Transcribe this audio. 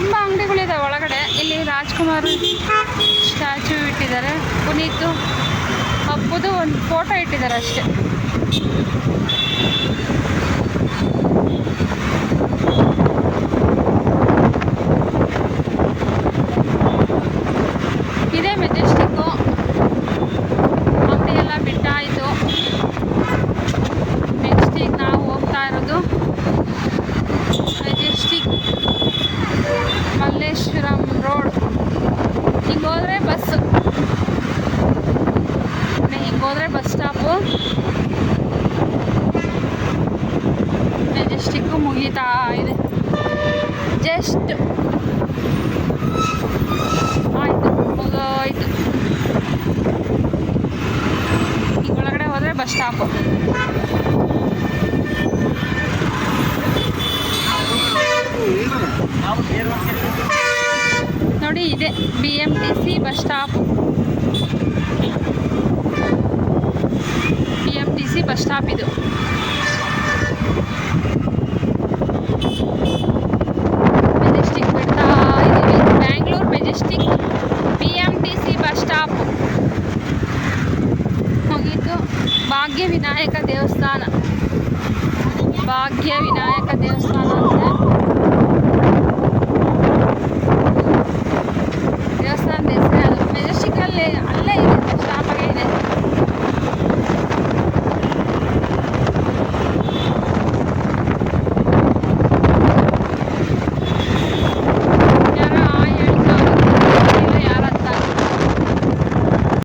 ತುಂಬ ಅಂಗಡಿಗಳಿದಾವೆ ಒಳಗಡೆ. ಇಲ್ಲಿ ರಾಜ್ಕುಮಾರ್ ಸ್ಟ್ಯಾಚು ಇಟ್ಟಿದ್ದಾರೆ, ಪುನೀತ್ ಅಪ್ಪುದು ಒಂದು ಫೋಟೋ ಇಟ್ಟಿದ್ದಾರೆ ಅಷ್ಟೇ. ಇದೇ ಮೆಜೆಸ್ಟಿಕ್ಕು. ಅಂಗಡಿ ಎಲ್ಲ ಬಿಟ್ಟಾಯಿತು. ನೆಕ್ಸ್ಟ್ ಈಗ ನಾವು ಹೋಗ್ತಾ ಇರೋದು ಮೆಜೆಸ್ಟಿಕ್ ಮಲ್ಲೇಶ್ವರಂ ರೋಡ್. ಹಿಂಗೆ ಹೋದರೆ ಬಸ್ಸು, ಹಿಂಗೆ ಹೋದರೆ ಬಸ್ ಸ್ಟಾಪು. ಮೆಜೆಸ್ಟಿಕ್ಕು ಮುಗೀತಾ ಇದೆ. ಜಸ್ಟ್ ಆಯಿತು, ಮುಗೋಯ್ತು. ಈಗ ಒಳಗಡೆ ಹೋದರೆ ಬಸ್ ಸ್ಟಾಪು. ನೋಡಿ ಇದೆ BMTC bus stop. BMTC bus stop ಇದು.